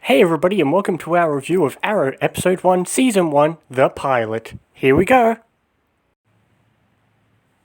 Hey everybody and welcome to our review of Arrow Episode 1, Season 1, The Pilot. Here we go!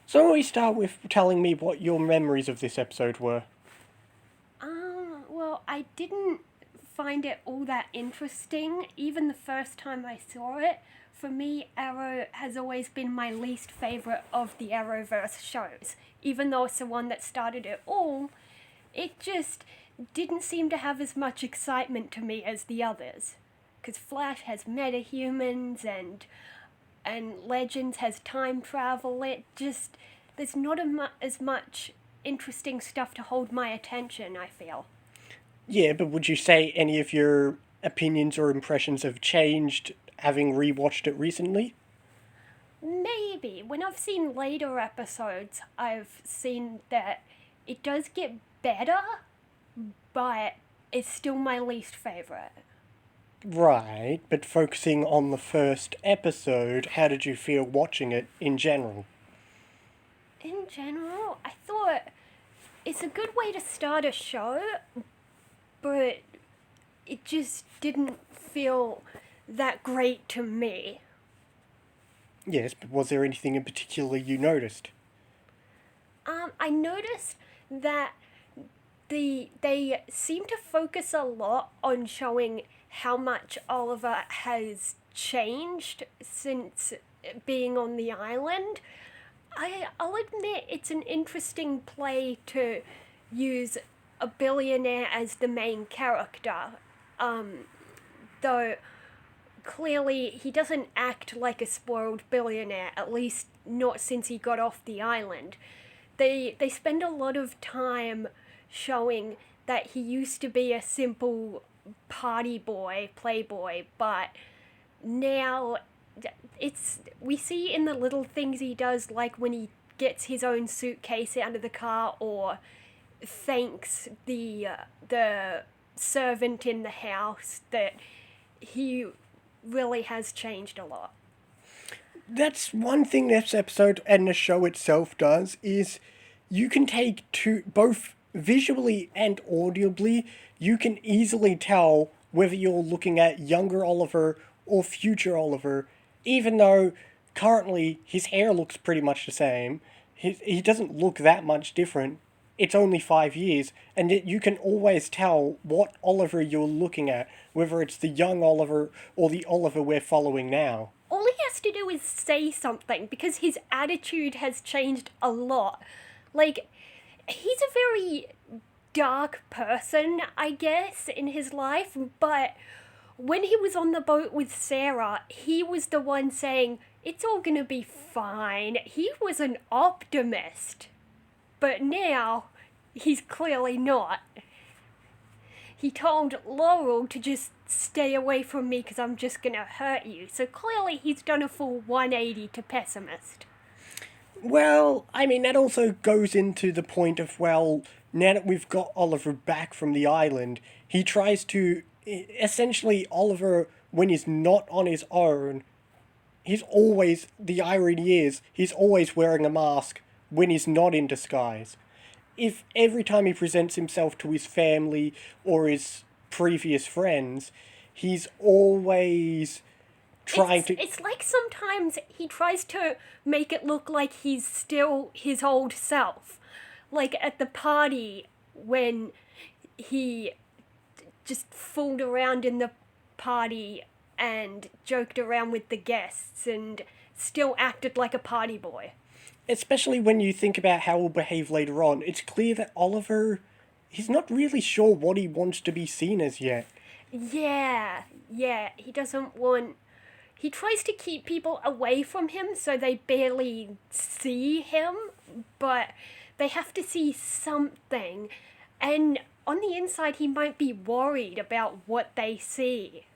So we start with telling me what your memories of this episode were. Well, I didn't find it all that interesting, even the first time I saw it. For me, Arrow has always been my least favourite of the Arrowverse shows. Even though it's the one that started it all, it just didn't seem to have as much excitement to me as the others. Because Flash has metahumans and Legends has time travel. There's not as much interesting stuff to hold my attention, I feel. Yeah, but would you say any of your opinions or impressions have changed having rewatched it recently? Maybe. When I've seen later episodes, I've seen that it does get better, but it's still my least favourite. Right, but focusing on the first episode, how did you feel watching it in general? In general, I thought it's a good way to start a show, but it just didn't feel that great to me. Yes, but was there anything in particular you noticed? I noticed that they seem to focus a lot on showing how much Oliver has changed since being on the island. I'll admit it's an interesting play to use a billionaire as the main character, though clearly he doesn't act like a spoiled billionaire, at least not since he got off the island. They spend a lot of time showing that he used to be a simple party boy, playboy, but now we see in the little things he does, like when he gets his own suitcase out of the car or thanks the servant in the house, that he really has changed a lot. That's one thing this episode and the show itself does is you can take two, both visually and audibly, you can easily tell whether you're looking at younger Oliver or future Oliver, even though currently his hair looks pretty much the same. He doesn't look that much different. It's only 5 years, and you can always tell what Oliver you're looking at, whether it's the young Oliver or the Oliver we're following now. All he has to do is say something because his attitude has changed a lot. Like, he's a very dark person, I guess, in his life, but when he was on the boat with Sarah, he was the one saying, "It's all gonna be fine." He was an optimist. But now, he's clearly not. He told Laurel to just stay away from me because I'm just gonna hurt you. So clearly he's done a full 180 to pessimist. Well, I mean, that also goes into the point of, well, now that we've got Oliver back from the island, he tries to. Essentially, Oliver, when he's not on his own, he's always. The irony is, he's always wearing a mask when he's not in disguise. If every time he presents himself to his family or his previous friends, he's always trying to. It's like sometimes he tries to make it look like he's still his old self. Like at the party when he just fooled around in the party and joked around with the guests and still acted like a party boy. Especially when you think about how he'll behave later on, it's clear that Oliver, he's not really sure what he wants to be seen as yet. Yeah, he doesn't want. He tries to keep people away from him so they barely see him, but they have to see something. And on the inside, he might be worried about what they see.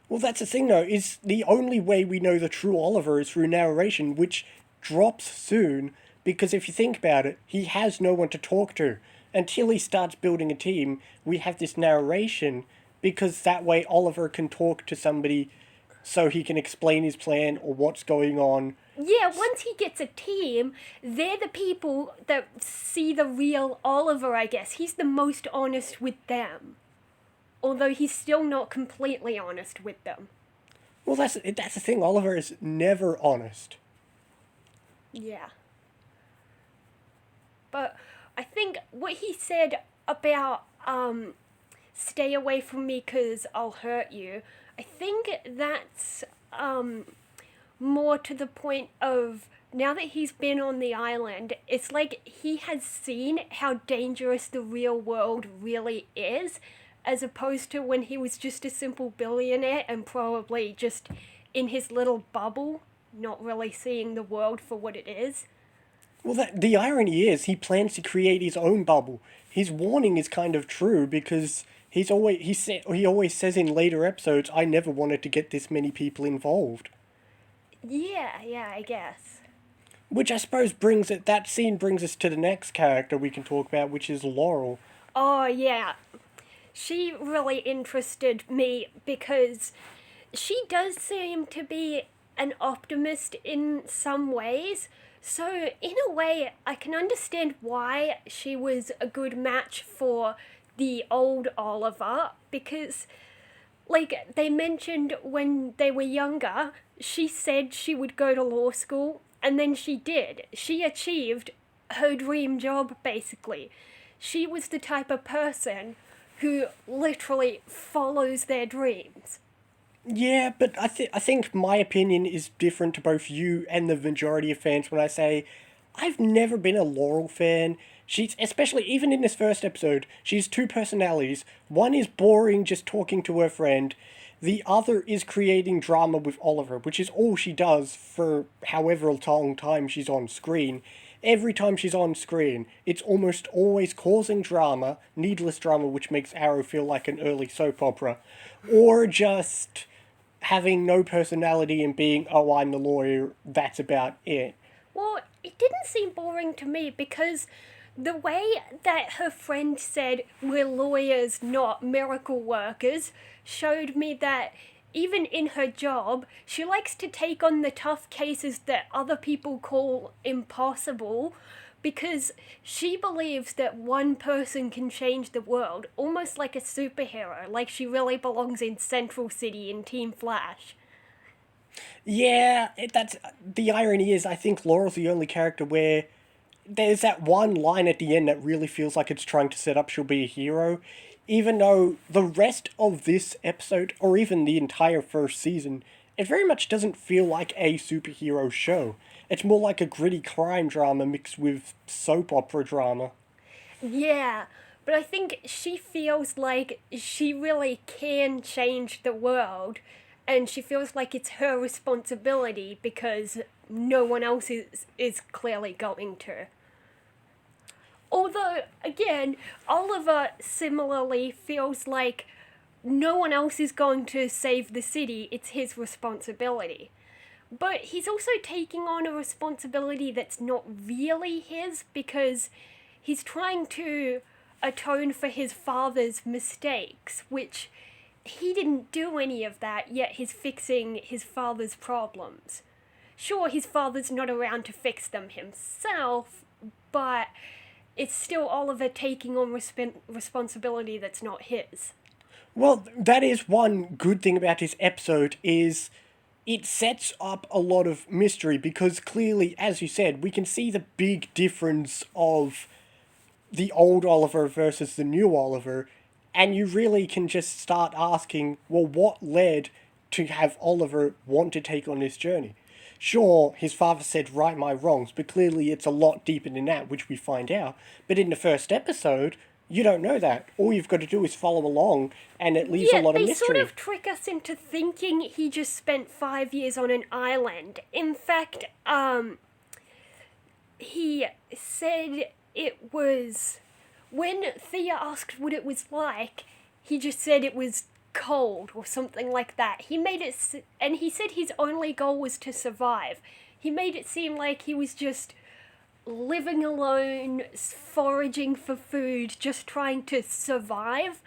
Well, that's the thing, though, is the only way we know the true Oliver is through narration, which drops soon, because if you think about it, he has no one to talk to. Until he starts building a team, we have this narration, because that way Oliver can talk to somebody so he can explain his plan or what's going on. Yeah, once he gets a team, they're the people that see the real Oliver, I guess. He's the most honest with them. although he's still not completely honest with them. Well, that's the thing. Oliver is never honest. Yeah. But I think what he said about stay away from me because I'll hurt you, I think that's more to the point of now that he's been on the island, it's like he has seen how dangerous the real world really is, as opposed to when he was just a simple billionaire and probably just in his little bubble, not really seeing the world for what it is. Well, the irony is he plans to create his own bubble. His warning is kind of true because he always says in later episodes, "I never wanted to get this many people involved." Yeah, I guess. Which I suppose that scene brings us to the next character we can talk about, which is Laurel. Oh, yeah. She really interested me because she does seem to be an optimist in some ways. So, in a way, I can understand why she was a good match for the old Oliver because, like, they mentioned when they were younger, she said she would go to law school, and then she did. She achieved her dream job, basically. She was the type of person who literally follows their dreams. Yeah, but I think my opinion is different to both you and the majority of fans when I say I've never been a Laurel fan. She's, especially even in this first episode, she's two personalities. One is boring, just talking to her friend. The other is creating drama with Oliver, which is all she does for however long time she's on screen. Every time she's on screen, it's almost always causing drama, needless drama, which makes Arrow feel like an early soap opera, or just having no personality and being, oh, I'm the lawyer, that's about it. Well, it didn't seem boring to me because the way that her friend said we're lawyers, not miracle workers, showed me that even in her job, she likes to take on the tough cases that other people call impossible because she believes that one person can change the world, almost like a superhero, like she really belongs in Central City in Team Flash. Yeah, that's the irony is I think Laurel's the only character where there's that one line at the end that really feels like it's trying to set up she'll be a hero, even though the rest of this episode, or even the entire first season, it very much doesn't feel like a superhero show. It's more like a gritty crime drama mixed with soap opera drama. Yeah, but I think she feels like she really can change the world, and she feels like it's her responsibility because no one else is clearly going to. Although, again, Oliver similarly feels like no one else is going to save the city, it's his responsibility. But he's also taking on a responsibility that's not really his because he's trying to atone for his father's mistakes, which he didn't do any of that, yet he's fixing his father's problems. Sure, his father's not around to fix them himself, but it's still Oliver taking on responsibility that's not his. Well, that is one good thing about this episode is it sets up a lot of mystery because clearly, as you said, we can see the big difference of the old Oliver versus the new Oliver, and you really can just start asking, well, what led to have Oliver want to take on this journey? Sure, his father said right my wrongs, but clearly it's a lot deeper than that, which we find out. But in the first episode, you don't know that. All you've got to do is follow along, and it leaves a lot of they mystery. sort of trick us into thinking he just spent 5 years on an island. In fact, he said it was... When Thea asked what it was like, he just said it was cold or something like that. He made it... And he said his only goal was to survive. He made it seem like he was just living alone, foraging for food, just trying to survive.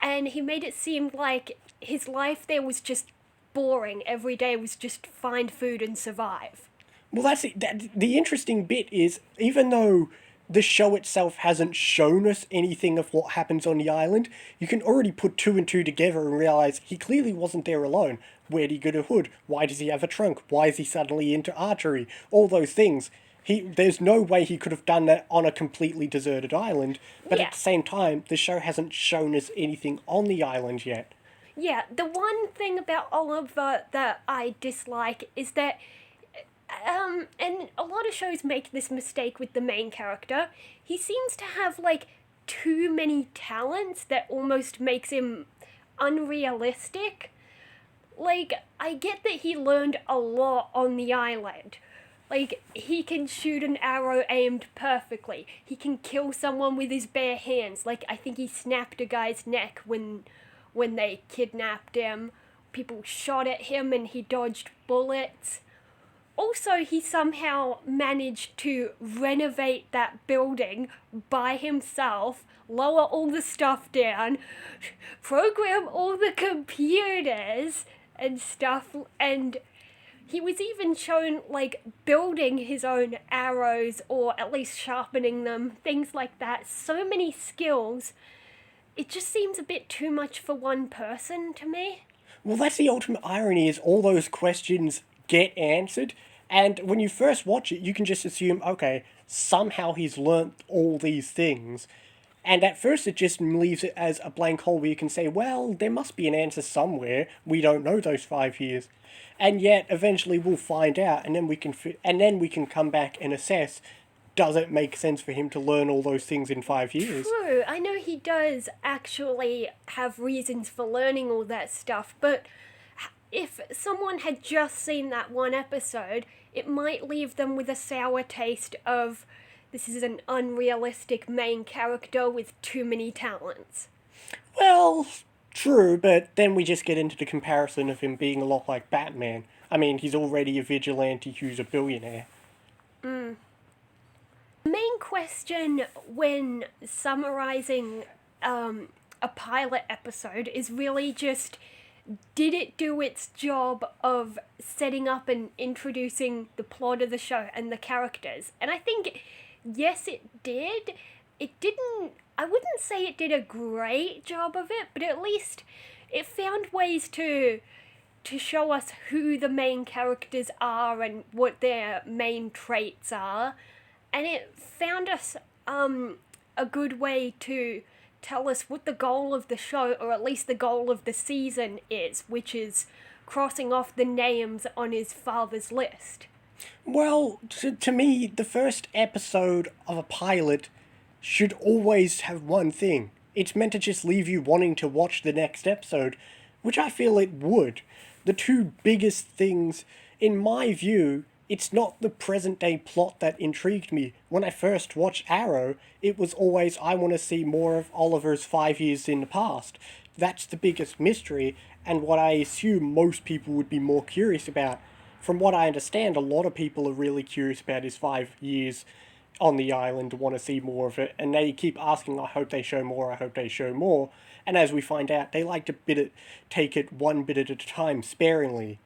And he made it seem like his life there was just boring. Every day was just find food and survive. Well, the interesting bit is, even though the show itself hasn't shown us anything of what happens on the island, you can already put two and two together and realize he clearly wasn't there alone. Where'd he get a hood? Why does he have a trunk? Why is he suddenly into archery? All those things. There's no way he could have done that on a completely deserted island, but Yeah. at the same time, the show hasn't shown us anything on the island yet. Yeah, the one thing about Oliver that I dislike is that, and a lot of shows make this mistake with the main character, he seems to have, like, too many talents that almost makes him unrealistic. Like, I get that he learned a lot on the island. Like, he can shoot an arrow aimed perfectly. He can kill someone with his bare hands. Like, I think he snapped a guy's neck when they kidnapped him. People shot at him and he dodged bullets. Also, he somehow managed to renovate that building by himself, lower all the stuff down, program all the computers and stuff, and he was even shown, like, building his own arrows, or at least sharpening them, things like that. So many skills. It just seems a bit too much for one person to me. Well, that's the ultimate irony, is all those questions get answered, and when you first watch it, you can just assume, okay, somehow he's learnt all these things. And at first it just leaves it as a blank hole where you can say, well, there must be an answer somewhere. We don't know those 5 years. And yet, eventually we'll find out, and then we can come back and assess, does it make sense for him to learn all those things in 5 years? True, I know he does actually have reasons for learning all that stuff, but if someone had just seen that one episode, it might leave them with a sour taste of, this is an unrealistic main character with too many talents. Well, true, but then we just get into the comparison of him being a lot like Batman. I mean, he's already a vigilante who's a billionaire. The main question when summarizing a pilot episode is really just, did it do its job of setting up and introducing the plot of the show and the characters? And I think, yes, it did. It didn't, I wouldn't say it did a great job of it, but at least it found ways to show us who the main characters are and what their main traits are. And it found us a good way to tell us what the goal of the show, or at least the goal of the season, is, which is crossing off the names on his father's list. Well, to me, the first episode of a pilot should always have one thing. It's meant to just leave you wanting to watch the next episode, which I feel it would. The two biggest things, in my view, it's not the present day plot that intrigued me. When I first watched Arrow, it was always, I want to see more of Oliver's 5 years in the past. That's the biggest mystery, and what I assume most people would be more curious about. From what I understand, a lot of people are really curious about his 5 years on the island, want to see more of it, and they keep asking, I hope they show more, I hope they show more. And as we find out, they like to take it one bit at a time, sparingly.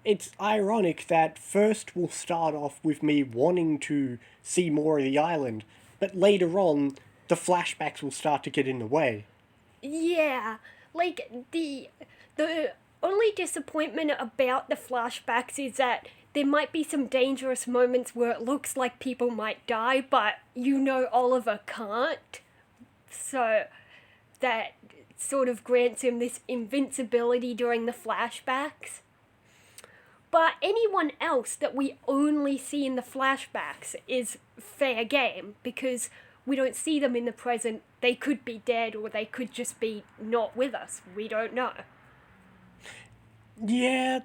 It's ironic that first we'll start off with me wanting to see more of the island, but later on, the flashbacks will start to get in the way. Yeah, like the only disappointment about the flashbacks is that there might be some dangerous moments where it looks like people might die, but you know Oliver can't. So that sort of grants him this invincibility during the flashbacks. But anyone else that we only see in the flashbacks is fair game, because we don't see them in the present. They could be dead, or they could just be not with us. We don't know. Yeah,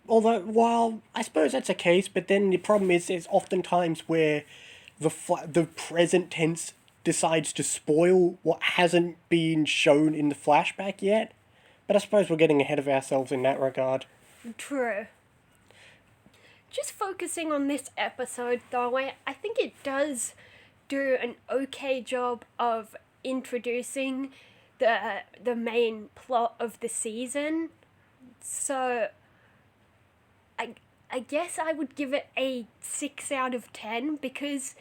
although, while I suppose that's a case, but then the problem is there's often times where the present tense decides to spoil what hasn't been shown in the flashback yet. But I suppose we're getting ahead of ourselves in that regard. True. Just focusing on this episode, though, I think it does do an okay job of introducing the main plot of the season. So I guess I would give it a 6 out of 10, because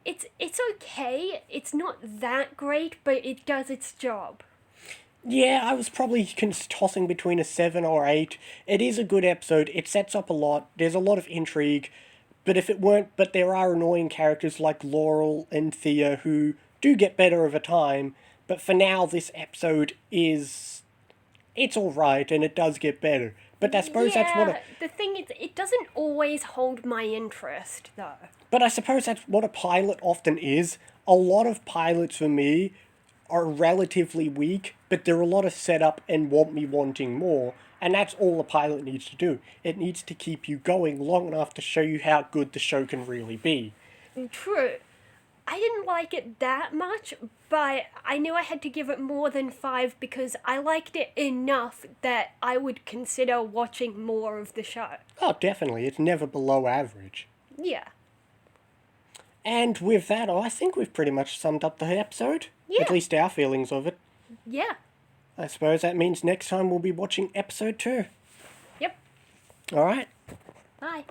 it's okay. It's not that great, but it does its job. Yeah, I was probably tossing between a 7 or 8. It is a good episode. It sets up a lot. There's a lot of intrigue. But there are annoying characters like Laurel and Thea who do get better over time. But for now, this episode it's alright and it does get better. But I suppose that's what Yeah, the thing is, it doesn't always hold my interest, though. But I suppose that's what a pilot often is. A lot of pilots for me are relatively weak, but they're a lot of setup and want me wanting more. And that's all a pilot needs to do. It needs to keep you going long enough to show you how good the show can really be. True. I didn't like it that much, but I knew I had to give it more than 5 because I liked it enough that I would consider watching more of the show. Oh, definitely. It's never below average. Yeah. And with that, I think we've pretty much summed up the episode. Yeah. At least our feelings of it. Yeah. I suppose that means next time we'll be watching episode 2. Yep. Alright. Bye.